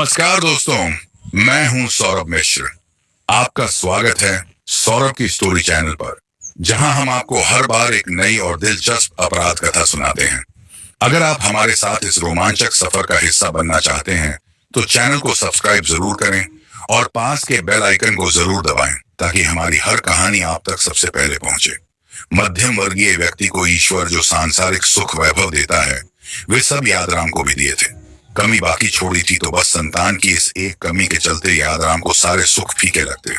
नमस्कार दोस्तों, मैं हूं सौरभ मिश्र। आपका स्वागत है सौरभ की स्टोरी चैनल पर, जहां हम आपको हर बार एक नई और दिलचस्प अपराध कथा सुनाते हैं। अगर आप हमारे साथ इस रोमांचक सफर का हिस्सा बनना चाहते हैं, तो चैनल को सब्सक्राइब जरूर करें और पास के बेल आइकन को जरूर दबाएं, ताकि हमारी हर कहानी आप तक सबसे पहले पहुंचे। मध्यम वर्गीय व्यक्ति को ईश्वर जो सांसारिक सुख वैभव देता है, वे सब यादराम को भी दिए थे। कमी बाकी छोड़ी थी तो बस संतान की इस एक कमी के चलते यादराम को सारे सुख फीके लगते।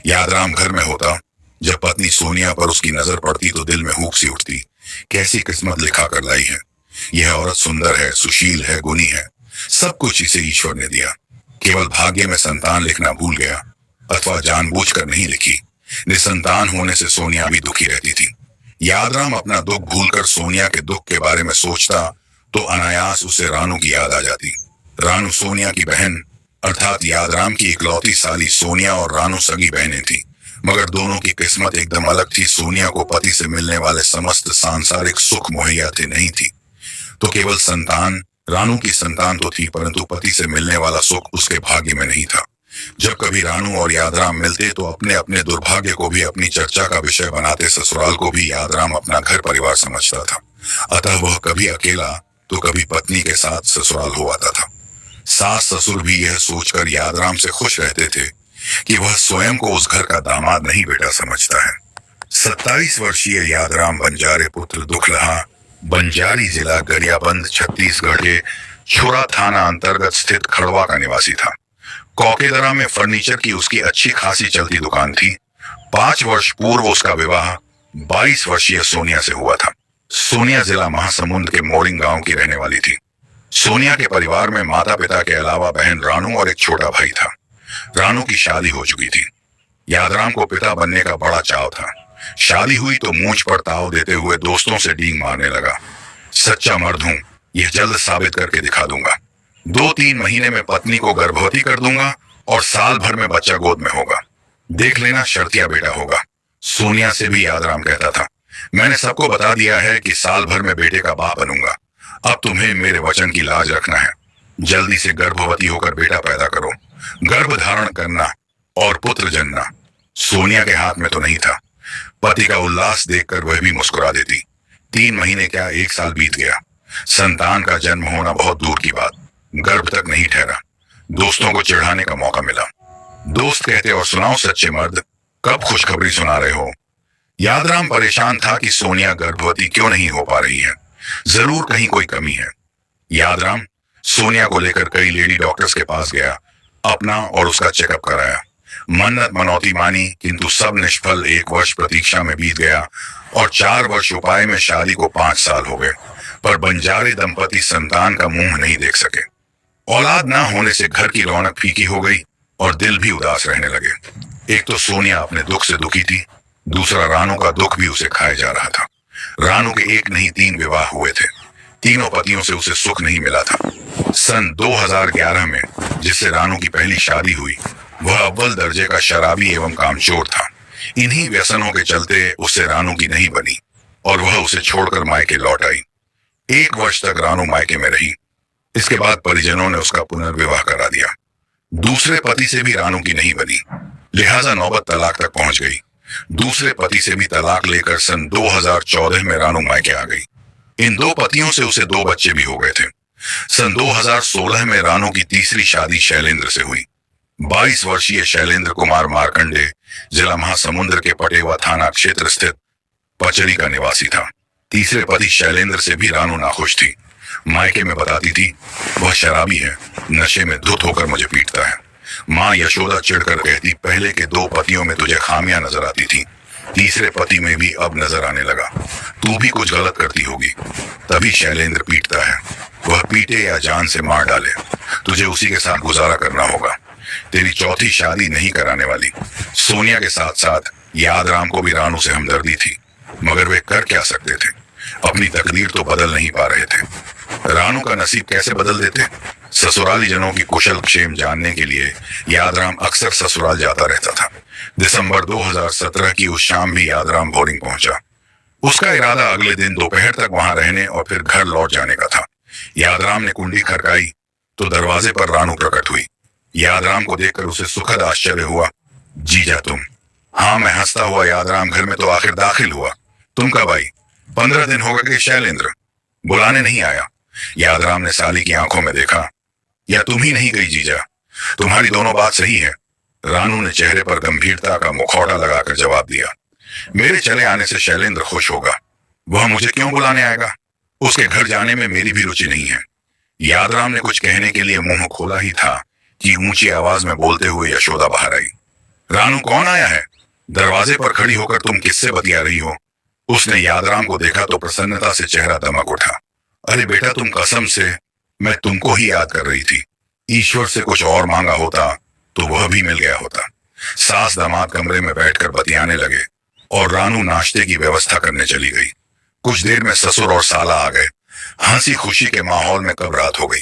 यादराम घर में होता, जब पत्नी सोनिया पर उसकी नजर पड़ती तो दिल में हुक सी उठती, कैसी किस्मत लिखा कर लाई है। यह औरत सुंदर है, सुशील है, गुणी है, सब कुछ इसे ईश्वर ने दिया। केवल भाग्य में संतान लिखना भूल गया, अथवा जानबूझकर नहीं लिखी। निसंतान होने से सोनिया भी दुखी रहती थी। यादराम अपना दुख भूलकर सोनिया के दुख के बारे में सोचता तो अनायास उसे रानू की याद आ जाती। रानू सोनिया की बहन अर्थात यादराम की इकलौती साली। सोनिया और रानू सगी बहनें थी, मगर दोनों की किस्मत एकदम अलग थी। सोनिया को पति से मिलने वाले समस्त सांसारिक सुख मुहैया थे नहीं थी, तो केवल संतान। रानू की संतान तो थी, परंतु पति से मिलने वाला सुख उसके भाग्य में नहीं था। जब कभी रानू और यादराम मिलते तो अपने अपने दुर्भाग्य को भी अपनी चर्चा का विषय बनाते। ससुराल को भी यादराम अपना घर परिवार समझता था, अतः वह कभी अकेला तो कभी पत्नी के साथ ससुराल हो आता था। सास ससुर भी यह सोचकर यादराम से खुश रहते थे कि वह स्वयं को उस घर का दामाद नहीं बेटा समझता है। 27 वर्षीय यादराम बंजारे पुत्र दुखलहा, बंजारी जिला गरियाबंद छत्तीसगढ़ के छुरा थाना अंतर्गत स्थित खड़वा का निवासी था। कौकेदरा में फर्नीचर की उसकी अच्छी खासी चलती दुकान थी। 5 वर्ष पूर्व उसका विवाह 22 वर्षीय सोनिया से हुआ था। सोनिया जिला महासमुंद के मोरिंग गांव की रहने वाली थी। सोनिया के परिवार में माता पिता के अलावा बहन रानू और एक छोटा भाई था। रानू की शादी हो चुकी थी। यादराम को पिता बनने का बड़ा चाव था। शादी हुई तो मूंछ पर ताव देते हुए दोस्तों से डींग मारने लगा। सच्चा मर्द हूं, यह जल्द साबित करके दिखा दूंगा। 2-3 महीने में पत्नी को गर्भवती कर दूंगा और साल भर में बच्चा गोद में होगा। देख लेना, शर्तिया बेटा होगा। सोनिया से भी यादराम कहता था, मैंने सबको बता दिया है कि साल भर में बेटे का बाप बनूंगा। अब तुम्हें मेरे वचन की लाज रखना है। जल्दी से गर्भवती होकर बेटा पैदा करो। गर्भ धारण करना और पुत्र जन्ना सोनिया के हाथ में तो नहीं था। पति का उल्लास देखकर वह भी मुस्कुरा देती। 3 महीने क्या, 1 साल बीत गया। संतान का जन्म होना बहुत दूर की बात, गर्भ तक नहीं ठहरा। दोस्तों को चिढ़ाने का मौका मिला। दोस्त कहते, और सुनाओ सच्चे मर्द, कब खुशखबरी सुना रहे हो। यादराम परेशान था कि सोनिया गर्भवती क्यों नहीं हो पा रही है, जरूर कहीं कोई कमी है। यादराम सोनिया को लेकर कई लेडी डॉक्टर्स के पास गया, अपना और उसका चेकअप कराया। मन्नत मनौती मानी, किंतु सब निष्फल। 1 वर्ष प्रतीक्षा में बीत गया और 4 वर्ष उपाय में शादी को 5 साल हो गए, पर बंजारे दंपति संतान का मुंह नहीं देख सके। औलाद न होने से घर की रौनक फीकी हो गई और दिल भी उदास रहने लगे। एक तो सोनिया अपने दुख से दुखी थी, दूसरा रानू का दुख भी उसे खाए जा रहा था। रानू के 1 नहीं 3 विवाह हुए थे। तीनों पतियों से उसे सुख नहीं मिला था। सन 2011 में जिससे रानू की पहली शादी हुई, वह अव्वल दर्जे का शराबी एवं कामचोर था। इन्हीं व्यसनों के चलते उससे रानू की नहीं बनी और वह उसे छोड़कर मायके लौट आई। 1 वर्ष तक रानू मायके में रही। इसके बाद परिजनों ने उसका पुनर्विवाह करा दिया। दूसरे पति से भी रानू की नहीं बनी, लिहाजा नौबत तलाक तक पहुंच गई। दूसरे पति से भी तलाक लेकर सन 2014 में रानू मायके आ गई। इन 2 पतियों से उसे 2 बच्चे भी हो गए थे। सन 2016 में रानू की तीसरी शादी शैलेंद्र से हुई। 22 वर्षीय शैलेंद्र कुमार मार्कंडे जिला महासमुंद के पटेवा थाना क्षेत्र स्थित पचरी का निवासी था। तीसरे पति शैलेंद्र से भी रानू नाखुश थी। मायके में बताती थी, वह शराबी है, नशे में धुत होकर मुझे पीटता है। माँ यशोदा चिढ़कर कहती, पहले के 2 पतियों में तुझे खामियां नजर आती थी, तीसरे पति में भी अब नजर आने लगा। तू भी कुछ गलत करती होगी, तभी शैलेंद्र पीटता है। वह पीटे या जान से मार डाले, तुझे उसी के साथ गुजारा करना होगा। तेरी चौथी शादी नहीं कराने वाली। सोनिया के साथ साथ यादराम को भी रानू से हमदर्दी थी, मगर वे कर क्या सकते थे, अपनी तकदीर तो बदल नहीं पा रहे थे। रानू का नसीब कैसे बदल देते। ससुराली जनों की कुशल क्षेम जानने के लिए यादराम अक्सर ससुराल जाता रहता था। दिसंबर 2017 की उस शाम भी यादराम बोरिंग पहुंचा। उसका इरादा अगले दिन दोपहर तक वहां रहने और फिर घर लौट जाने का था। यादराम ने कुंडी खड़काई तो दरवाजे पर रानू प्रकट हुई। यादराम को देखकर उसे सुखद आश्चर्य हुआ। जीजा तुम? हाँ, मैं हंसता हुआ यादराम घर में तो आखिर दाखिल हुआ। तुम कब आई? 15 दिन हो गए कि शैलेंद्र बुलाने नहीं आया। यादराम ने साली की आंखों में देखा। या तुम ही नहीं गई जीजा? तुम्हारी दोनों बात सही है। रानू ने चेहरे पर गंभीरता का मुखौटा लगाकर जवाब दिया। मेरे चले आने से शैलेंद्र खुश होगा। वह मुझे क्यों बुलाने आएगा? उसके घर जाने में मेरी भी रुचि नहीं है। यादराम ने कुछ कहने के लिए मुंह खोला ही था कि ऊंची आवाज में बोलते हुए यशोदा बाहर आई। रानू, कौन आया है? दरवाजे पर खड़ी होकर तुम किससे बतिया रही हो? उसने यादराम को देखा तो प्रसन्नता से चेहरा दमक उठा। अरे बेटा, तुम कसम से, मैं तुमको ही याद कर रही थी। ईश्वर से कुछ और मांगा होता तो वह भी मिल गया होता। सास दामाद कमरे में बैठकर बतियाने लगे और रानू नाश्ते की व्यवस्था करने चली गई। कुछ देर में ससुर और साला आ गए। हंसी खुशी के माहौल में कब रात हो गई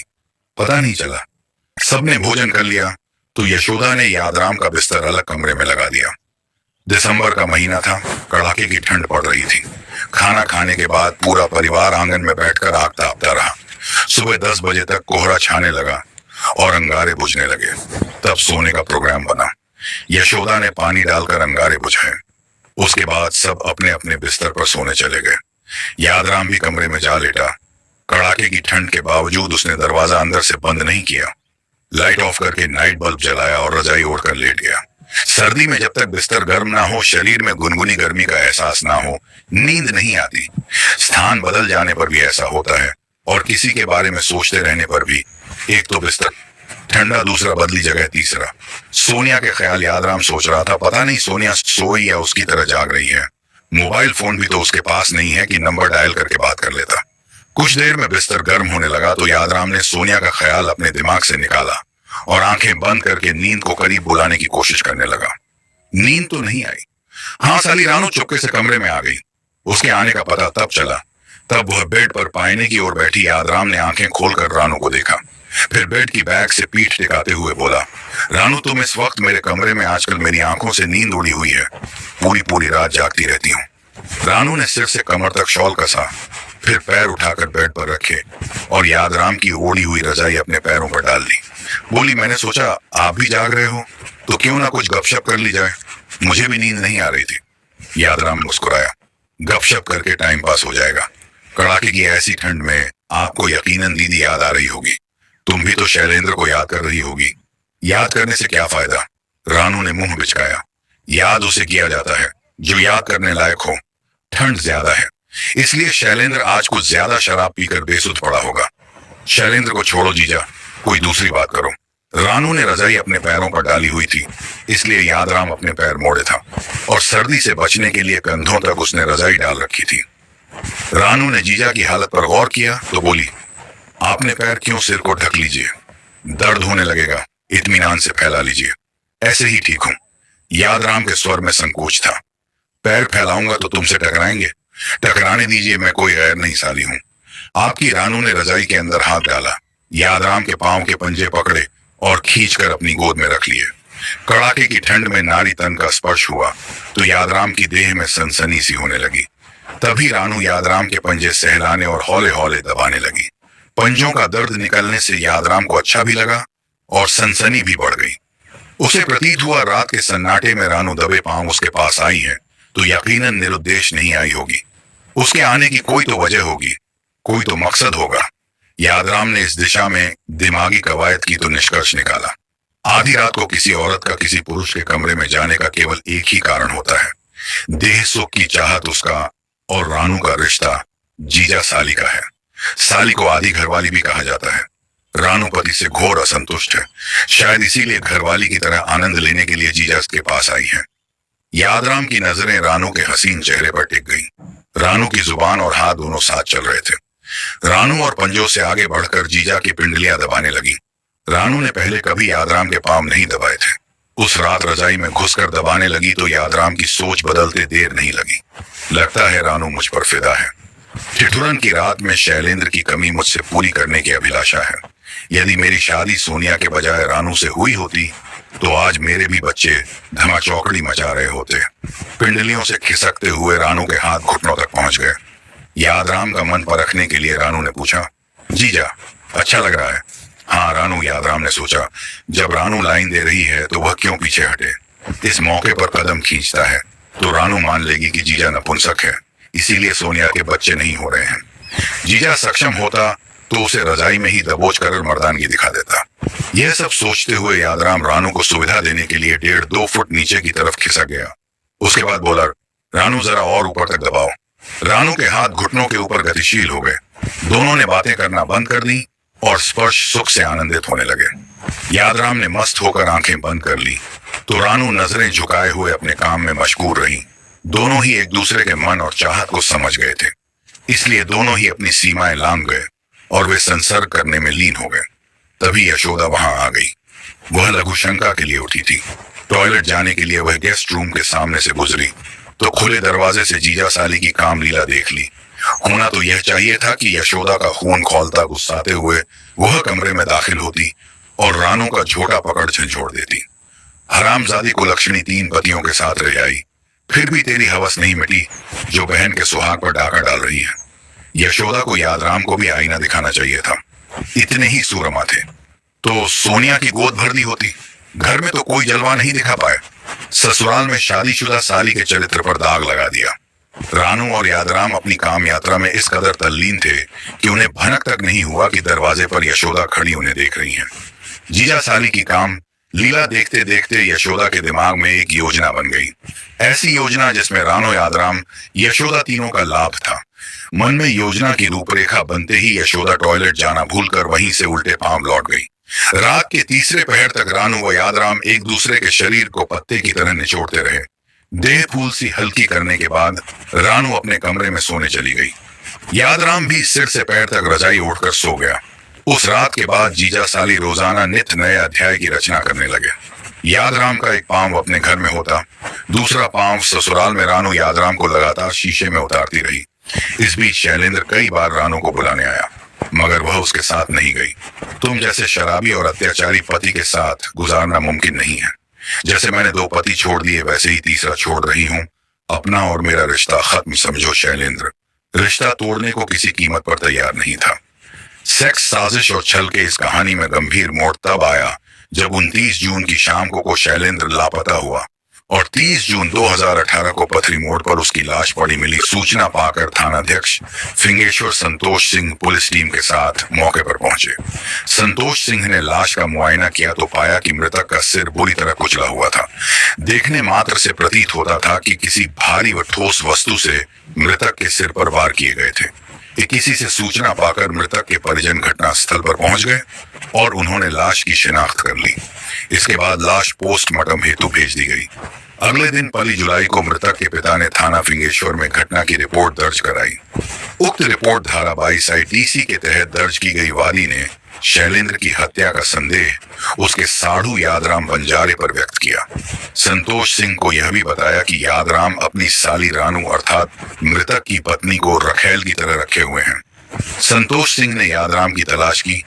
पता नहीं चला। सबने भोजन कर लिया तो यशोदा ने यादराम का बिस्तर अलग कमरे में लगा दिया। दिसंबर का महीना था, कड़ाके की ठंड पड़ रही थी। खाना खाने के बाद पूरा परिवार आंगन में बैठकर आग तापता रहा। सुबह 10 बजे तक कोहरा छाने लगा और अंगारे बुझने लगे। तब सोने का प्रोग्राम बना। यशोदा ने पानी डालकर अंगारे बुझाए। उसके बाद सब अपने अपने बिस्तर पर सोने चले गए। यादराम भी कमरे में जा लेटा। कड़ाके की ठंड के बावजूद उसने दरवाजा अंदर से बंद नहीं किया। लाइट ऑफ करके नाइट बल्ब जलाया और रजाई ओढ़कर लेट गया। सर्दी में जब तक बिस्तर गर्म ना हो, शरीर में गुनगुनी गर्मी का एहसास ना हो, नींद नहीं आती। स्थान बदल जाने पर भी ऐसा होता है और किसी के बारे में सोचते रहने पर भी। एक तो बिस्तर ठंडा, दूसरा बदली जगह, तीसरा सोनिया के ख्याल। यादराम सोच रहा था, पता नहीं सोनिया सोई या उसकी तरह जाग रही है। मोबाइल फोन भी तो उसके पास नहीं है कि नंबर डायल करके बात कर लेता। कुछ देर में बिस्तर गर्म होने लगा तो यादराम ने सोनिया का ख्याल अपने दिमाग से निकाला और आंखें बंद करके नींद को करीब बुलाने की कोशिश करने लगा। नींद तो नहीं आई। हाँ, साली रानू चुपके से कमरे में आ गई। उसके आने का पता तब चला। तब वह बेड पर पायने की ओर बैठी यादराम ने आंखें खोलकर रानू को देखा। फिर बेड की बैग से पीठ टिकाते हुए बोला, रानू, तुम इस वक्त मेरे कमरे में आजकल मेरी आंखों से नींद उड़ी हुई है। पूरी पूरी रात जागती रहती हूँ। रानू ने सिर से कमर तक शॉल कसा, फिर पैर उठाकर बेड पर रखे और यादराम की ओढ़ी हुई रजाई अपने पैरों पर डाल ली। बोली, मैंने सोचा आप भी जाग रहे हो तो क्यों ना कुछ गपशप कर ली जाए। मुझे भी नींद नहीं आ रही थी। यादराम मुस्कुराया। गपशप करके टाइम पास हो जाएगा। कड़ाके की ऐसी ठंड में आपको यकीनन दीदी याद आ रही होगी। तुम भी तो शैलेंद्र को याद कर रही होगी। याद करने से क्या फायदा? रानू ने मुंह बिचकाया। याद उसे किया जाता है जो याद करने लायक हो। ठंड ज्यादा है, इसलिए शैलेंद्र आज कुछ ज्यादा शराब पीकर बेसुध पड़ा होगा। शैलेंद्र को छोड़ो जीजा, कोई दूसरी बात करो। रानू ने रजाई अपने पैरों पर डाली हुई थी, इसलिए यादराम अपने पैर मोड़े था और सर्दी से बचने के लिए कंधों तक उसने रजाई डाल रखी थी। रानू ने जीजा की हालत पर गौर किया तो बोली, आपने पैर क्यों? सिर को ढक लीजिए, दर्द होने लगेगा। इत्मीनान से फैला लीजिए। ऐसे ही ठीक हूं। यादराम के स्वर में संकोच था। पैर फैलाऊंगा तो तुमसे टकराएंगे। टकराने दीजिए, मैं कोई गैर नहीं साली हूं आपकी। रानू ने रजाई के अंदर हाथ डाला, यादराम के पांव के पंजे पकड़े और खींचकर अपनी गोद में रख लिए। कड़ाके की ठंड में नारी तन का स्पर्श हुआ तो यादराम की देह में सनसनी सी होने लगी। तभी रानू यादराम के पंजे सहलाने और हौले हौले दबाने लगी। पंजों का दर्द निकलने से यादराम को अच्छा भी लगा और सनसनी भी बढ़ गई। उसे प्रतीत हुआ रात के सन्नाटे में रानू दबे पांव उसके पास आई है तो यकीनन निरुद्देश नहीं आई होगी। उसके आने की कोई तो वजह होगी, कोई तो मकसद होगा। यादराम ने इस दिशा में दिमागी कवायद की तो निष्कर्ष निकाला। आधी रात को किसी औरत का किसी पुरुष के कमरे में जाने का केवल एक ही कारण होता है, देह सुख की चाहत उसका और रानू का रिश्ता जीजा साली का है। साली को आधी घरवाली भी कहा जाता है। रानू पति से घोर असंतुष्ट है, शायद इसीलिए घरवाली की तरह आनंद लेने के लिए जीजा के पास आई है। यादराम की नजरें रानू के हसीन चेहरे पर टिक गईं। रानू की जुबान और हाथ दोनों साथ चल रहे थे। रानू और पंजों से आगे बढ़कर जीजा की पिंडलियां दबाने लगी। रानू ने पहले कभी यादराम के पांव नहीं दबाए थे। उस रात रजाई में घुसकर दबाने लगी तो यादराम की सोच बदलते देर नहीं लगी। लगता है रानू मुझ पर फिदा है। ठिठुरन की रात में शैलेंद्र की कमी मुझसे पूरी करने की अभिलाषा है। यदि मेरी शादी सोनिया के बजाय रानू से हुई होती तो आज मेरे भी बच्चे धमाचौकड़ी मचा रहे होते। पिंडलियों से खिसकते हुए रानू के हाथ घुटनों तक पहुंच गए। यादराम का मन परखने के लिए रानू ने पूछा, जीजा अच्छा लग रहा है? हाँ, रानू, यादराम ने सोचा। जब रानू लाइन दे रही है तो वह क्यों पीछे हटे। इस मौके पर कदम खींचता है तो रानू मान लेगी कि जीजा नपुंसक है, इसीलिए सोनिया के बच्चे नहीं हो रहे हैं। जीजा सक्षम होता तो उसे रजाई में ही दबोच कर मर्दानगी दिखा देता। यह सब सोचते हुए यादराम रानू को सुविधा देने के लिए 1.5-2 फुट नीचे की तरफ खिसक गया। उसके बाद बोला, रानू जरा और ऊपर तक दबाओ। रानू के हाथ घुटनों के ऊपर गतिशील हो गए। दोनों ने बातें करना बंद कर दी और स्पर्श सुख से आनंदित होने लगे। यादराम ने मस्त होकर आंखें बंद कर ली तो रानू नजरें झुकाए हुए अपने काम में मशगूल रही। दोनों ही एक दूसरे के मन और चाहत को समझ गए थे, इसलिए दोनों ही अपनी सीमाएं लांघ गए और वे संसर्ग करने में लीन हो गए। तभी यशोदा वहां आ गई। वह लघुशंका के लिए उठी थी। टॉयलेट जाने के लिए वह गेस्ट रूम के सामने से गुजरी तो खुले दरवाजे से जीजा साली की काम लीला देख ली। होना तो यह चाहिए था कि यशोदा का खून खौलता गुस्साते हुए वह कमरे में दाखिल होती और रानू का झोटा पकड़ झंझोड़ देती। हरामजादी कुलक्षणी 3 पतियों के साथ रह आई, फिर भी तेरी हवस नहीं मिटी जो बहन के सुहाग पर डाका डाल रही है। यशोदा को यादराम को भी आईना दिखाना चाहिए था। इतने ही सूरमा थे तो सोनिया की गोद भर दी होती। घर में तो कोई जलवा नहीं दिखा पाए। ससुराल में शादीशुदा साली के चरित्र पर दाग लगा दिया। रानू और यादराम अपनी काम यात्रा में इस कदर तल्लीन थे कि उन्हें भनक तक नहीं हुआ कि दरवाजे पर यशोदा खड़ी उन्हें देख रही है। जीजा साली की काम लीला देखते देखते यशोदा के दिमाग में एक योजना बन गई। ऐसी योजना जिसमें रानू, यादराम, यशोदा तीनों का लाभ था। मन में योजना की रूपरेखा बनते ही यशोदा टॉयलेट जाना भूलकर वहीं से उल्टे पांव लौट गई। रात के तीसरे पहर तक रानू व यादराम एक दूसरे के शरीर को पत्ते की तरह निचोड़ते रहे। देह फूल सी हल्की करने के बाद रानू अपने कमरे में सोने चली गई। यादराम भी सिर से पैर तक रजाई ओढ़कर सो गया। उस रात के बाद जीजा साली रोजाना नित नए अध्याय की रचना करने लगे। यादराम का एक पांव अपने घर में होता, दूसरा पांव ससुराल में रानू यादराम को लगातार शीशे में उतारती रही। इस बीच शैलेंद्र कई बार रानू को बुलाने आया, मगर वह उसके साथ नहीं गई। तुम जैसे शराबी और अत्याचारी पति के साथ गुजारना मुमकिन नहीं है। जैसे मैंने 2 पति छोड़ दिए वैसे ही तीसरा छोड़ रही हूँ। अपना और मेरा रिश्ता खत्म समझो शैलेंद्र। रिश्ता तोड़ने को किसी कीमत पर तैयार नहीं था। सेक्स, साजिश और छल के इस कहानी में गंभीर मोड़ तब आया जब 29 जून की शाम को शैलेंद्र लापता हुआ और 30 जून 2018 को पथरी मोड़ पर उसकी लाश पड़ी मिली। सूचना पाकर थानाध्यक्ष फिंगेश्वर संतोष सिंह पुलिस टीम के साथ मौके पर पहुंचे। संतोष सिंह ने लाश का मुआयना किया तो पाया कि मृतक का सिर बुरी तरह कुचला हुआ था। देखने मात्र से प्रतीत होता था कि किसी भारी व ठोस वस्तु से मृतक के सिर पर वार किए गए थे। किसी से सूचना पाकर मृतक के परिजन घटना स्थल पर पहुंच गए और उन्होंने लाश की शिनाख्त कर ली। इसके बाद लाश पोस्टमार्टम हेतु भेज दी गई। अगले दिन 1 जुलाई को मृतक के पिता ने थाना फिंगेश्वर में घटना की रिपोर्ट दर्ज कराई। उक्त रिपोर्ट धारा 22 ITC के तहत दर्ज की गई। वादी ने शैलेंद्र की हत्या का संदेह उसके साढ़ू यादराम बंजारे पर व्यक्त किया। संतोष सिंह को यह भी बताया कि यादराम अपनी साली रानू अर्थात मृतक की पत्नी को रखेल की तरह रखे हुए हैं। संतोष सिंह ने यादराम की तलाश की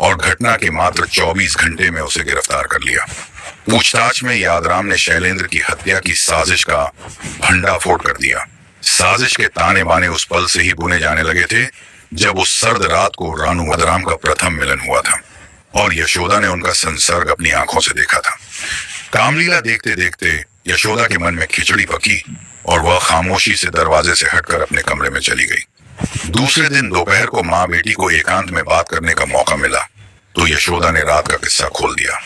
और घटना के मात्र 24 घंटे में उसे गिरफ्तार कर लिया। पूछताछ में यादराम ने शैलेंद्र की हत्या की साजिश का भंडाफोड़ कर दिया। साजिश के ताने बाने उस पल से ही बुने जाने लगे थे जब उस सर्द रात को रानू यादराम का प्रथम मिलन हुआ था और यशोदा ने उनका संसर्ग अपनी आंखों से देखा था। कामलीला देखते देखते यशोदा के मन में खिचड़ी पकी और वह खामोशी से दरवाजे से हटकर अपने कमरे में चली गई। दूसरे दिन दोपहर को माँ बेटी को एकांत में बात करने का मौका मिला तो यशोदा ने रात का किस्सा खोल दिया।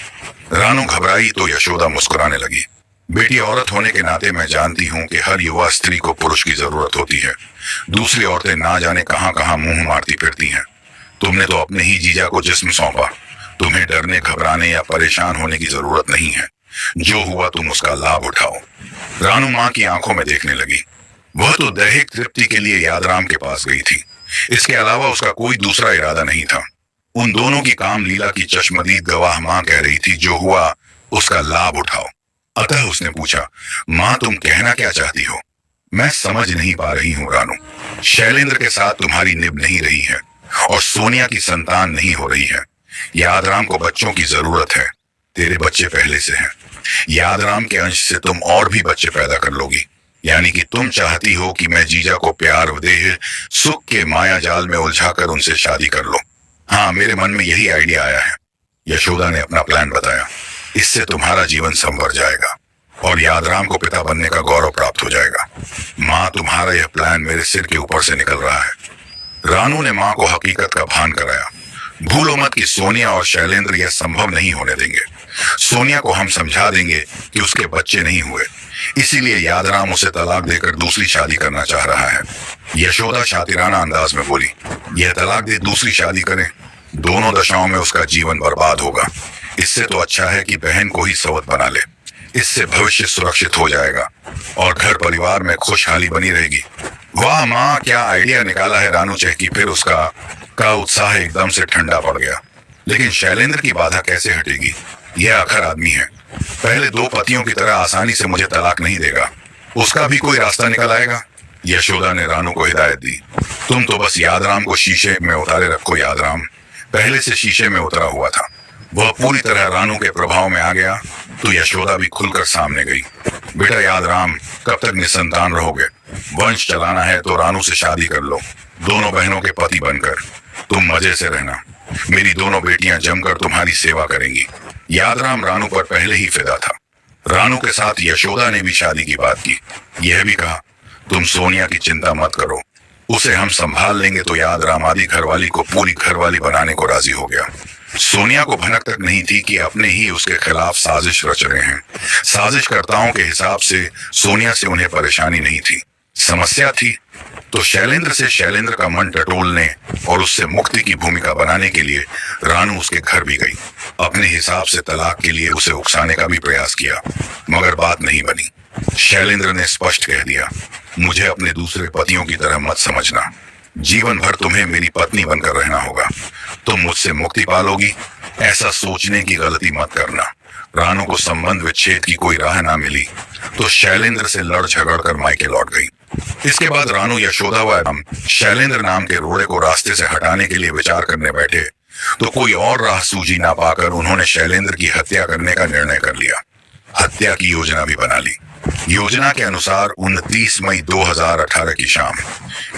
रानू घबराई तो यशोदा मुस्कुराने लगी। बेटी औरत होने के नाते मैं जानती हूँ कि हर युवा स्त्री को पुरुष की जरूरत होती है। दूसरी औरतें ना जाने कहाँ कहाँ मुंह मारती फिरती हैं। तुमने तो अपने ही जीजा को जिस्म सौंपा। तुम्हें डरने, घबराने या परेशान होने की जरूरत नहीं है। जो हुआ तुम उसका लाभ उठाओ। रानू माँ की आंखों में देखने लगी। वह तो दैहिक तृप्ति के लिए यादराम के पास गई थी। इसके अलावा उसका कोई दूसरा इरादा नहीं था। उन दोनों की काम लीला की चश्मदीद गवाह माँ कह रही थी, जो हुआ उसका लाभ उठाओ। अतः उसने पूछा, माँ तुम कहना क्या चाहती हो? मैं समझ नहीं पा रही हूँ रानू। शैलेंद्र के साथ तुम्हारी निभ नहीं रही है और सोनिया की संतान नहीं हो रही है। यादराम को बच्चों की जरूरत है। तेरे बच्चे पहले से हैं। यादराम के अंश से तुम और भी बच्चे पैदा कर लोगी। यानी कि तुम चाहती हो कि मैं जीजा को प्यार व देह सुख के माया जाल में उलझाकर उनसे शादी कर लूं। हाँ, मेरे मन में यही आइडिया आया है। यशोदा ने अपना प्लान बताया। इससे तुम्हारा जीवन संवर जाएगा और यादराम को पिता बनने का गौरव प्राप्त हो जाएगा। माँ, तुम्हारा यह प्लान मेरे सिर के ऊपर से निकल रहा है। रानू ने माँ को हकीकत का भान कराया। भूलो मत कि सोनिया और शैलेंद्र यह संभव नहीं होने देंगे। सोनिया को हम समझा देंगे कि उसके बच्चे नहीं हुए, इसीलिए यादराम उसे तलाक देकर दूसरी शादी करना चाह रहा है। यशोदा शातिराना अंदाज में बोली, यह तलाक दे दूसरी शादी करें, दोनों दशाओं में उसका जीवन बर्बाद होगा। इससे तो अच्छा है कि बहन को ही सवत बना ले। इससे भविष्य सुरक्षित हो जाएगा और घर परिवार में खुशहाली बनी रहेगी। वाह माँ, क्या आइडिया निकाला है, रानू चहकी। फिर उसका उत्साह एकदम से ठंडा पड़ गया। लेकिन शैलेंद्र की बाधा कैसे हटेगी? यह आखिर आदमी है, पहले दो पतियों की तरह आसानी से मुझे तलाक नहीं देगा। उसका भी कोई रास्ता निकल आएगा। यशोदा ने रानू को हिदायत दी, तुम तो बस यादराम को शीशे में उतारे रखो। यादराम पहले से शीशे में उतरा हुआ था। वह पूरी तरह रानू के प्रभाव में आ गया तो यशोदा भी खुलकर सामने गई। बेटा यादराम, कब तक निसंतान रहोगे? वंश चलाना है तो रानू से शादी कर लो, दोनों बहनों के पति बनकर। तुम मजे से रहना, मेरी दोनों बेटियां जमकर तुम्हारी सेवा करेंगी। यादराम रानू पर पहले ही फिदा था। रानू के साथ यशोदा ने भी शादी की बात की। यह भी कहा, तुम सोनिया की चिंता मत करो, उसे हम संभाल लेंगे। तो यादराम आदि घरवाली को पूरी घरवाली बनाने को राजी हो गया। सोनिया को भनक तक नहीं थी कि अपने ही उसके खिलाफ साजिश रच रहे हैं। साजिशकर्ताओं के हिसाब से सोनिया से उन्हें परेशानी नहीं थी, समस्या थी। तो शैलेंद्र से शैलेंद्र का मन टटोलने और उससे मुक्ति की भूमिका बनाने के लिए रानू उसके घर भी गई। अपने हिसाब से तलाक के लिए उसे उकसाने का भी प्रयास किया, मगर बात नहीं बनी। शैलेंद्र ने स्पष्ट कह दिया, मुझे अपने दूसरे पतियों की तरह मत समझना, जीवन भर तुम्हें मेरी पत्नी बनकर रहना होगा। तुम मुझसे मुक्ति पालोगी, ऐसा सोचने की गलती मत करना। रानू को संबंध विच्छेद की कोई राह ना मिली तो शैलेंद्र से लड़ झगड़ कर मायके लौट गई। इसके बाद रानू, यशोदा व शैलेंद्र नाम के रोड़े को रास्ते से हटाने के लिए विचार करने बैठे तो कोई और राह सूझी ना पाकर उन्होंने शैलेंद्र की हत्या करने का निर्णय कर लिया। हत्या की योजना भी बना ली। योजना के अनुसार 29 मई 2018 की शाम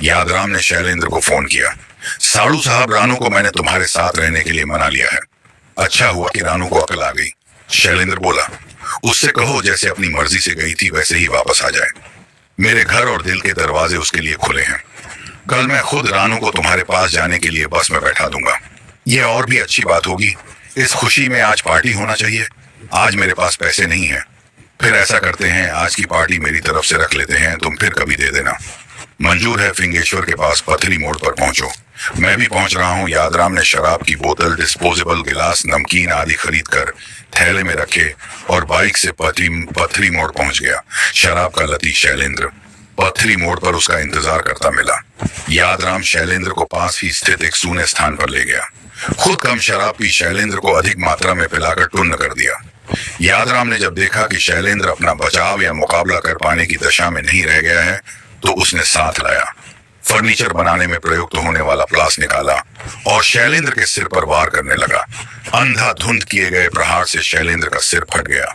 यादराम ने शैलेंद्र को फोन किया, साड़ू साहब, रानू को मैंने तुम्हारे साथ रहने के लिए मना लिया है। अच्छा हुआ कि रानू को अकल आ गई। शैलेंद्र बोला, उससे कहो जैसे अपनी मर्जी से गई थी वैसे ही वापस आ जाए। मेरे घर और दिल के दरवाजे उसके लिए खुले हैं। कल मैं खुद रानू को तुम्हारे पास जाने के लिए बस में बैठा दूंगा। यह और भी अच्छी बात होगी। इस खुशी में आज पार्टी होना चाहिए। आज मेरे पास पैसे नहीं है। फिर ऐसा करते हैं, आज की पार्टी मेरी तरफ से रख लेते हैं, तुम फिर कभी दे देना। मंजूर है। फिंगेश्वर के पास पथरी मोड़ पर पहुंचो। मैं भी पहुंच रहा हूं। यादराम ने शराब की बोतल, डिस्पोजेबल गिलास, नमकीन आदि खरीद कर थैले में रखे और बाइक से पथरी मोड़ पहुंच गया। शराब का लती शैलेंद्र पथरी मोड़ पर उसका इंतजार करता मिला। यादराम शैलेंद्र को पास ही स्थित एक सूने स्थान पर ले गया। खुद कम शराब पी शैलेंद्र को अधिक मात्रा में पिलाकर टुन्न कर दिया। यादराम ने जब देखा कि शैलेंद्र अपना बचाव या मुकाबला कर पाने की दशा में नहीं रह गया है तो उसने साथ लाया। फर्नीचर बनाने में प्रयुक्त होने वाला प्लास निकाला और शैलेंद्र के सिर पर वार करने लगा। अंधाधुंध किए गए प्रहार से शैलेंद्र का सिर फट गया।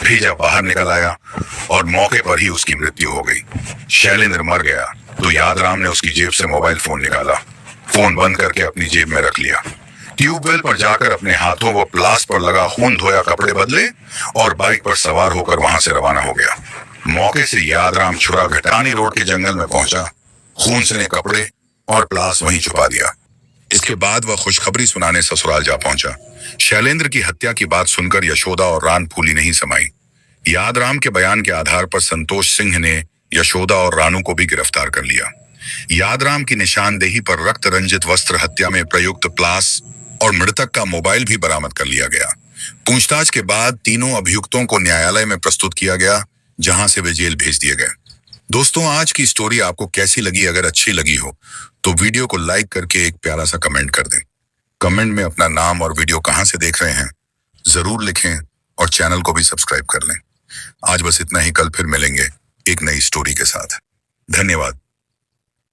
भेजा बाहर निकल आया और मौके पर ही उसकी मृत्यु हो गई। शैलेंद्र मर गया तो यादराम ने उसकी जेब से मोबाइल फोन निकाला, फोन बंद करके अपनी जेब में रख लिया। ट्यूबवेल पर जाकर अपने हाथों व प्लास पर लगा खून धोया कपड़े बदले और बाइक पर सवार होकर वहां से रवाना हो गया। मौके से यादराम छुरा घटानी रोड के जंगल में पहुंचा। खून से कपड़े और प्लास वहीं छुपा दिया। इसके बाद वह खुशखबरी सुनाने ससुराल जा पहुंचा। शैलेंद्र की हत्या की बात सुनकर यशोदा और रान फूली नहीं समाई। यादराम के बयान के आधार पर संतोष सिंह ने यशोदा और रानू को भी गिरफ्तार कर लिया। यादराम की निशानदेही पर रक्त रंजित वस्त्र हत्या में प्रयुक्त प्लास और मृतक का मोबाइल भी बरामद कर लिया गया। पूछताछ के बाद तीनों अभियुक्तों को न्यायालय में प्रस्तुत किया गया, जहां से वे जेल भेज दिए गए। दोस्तों, आज की स्टोरी आपको कैसी लगी? अगर अच्छी लगी हो तो वीडियो को लाइक करके एक प्यारा सा कमेंट कर दें। कमेंट में अपना नाम और वीडियो कहां से देख रहे हैं जरूर लिखें और चैनल को भी सब्सक्राइब कर लें। आज बस इतना ही, कल फिर मिलेंगे एक नई स्टोरी के साथ। धन्यवाद।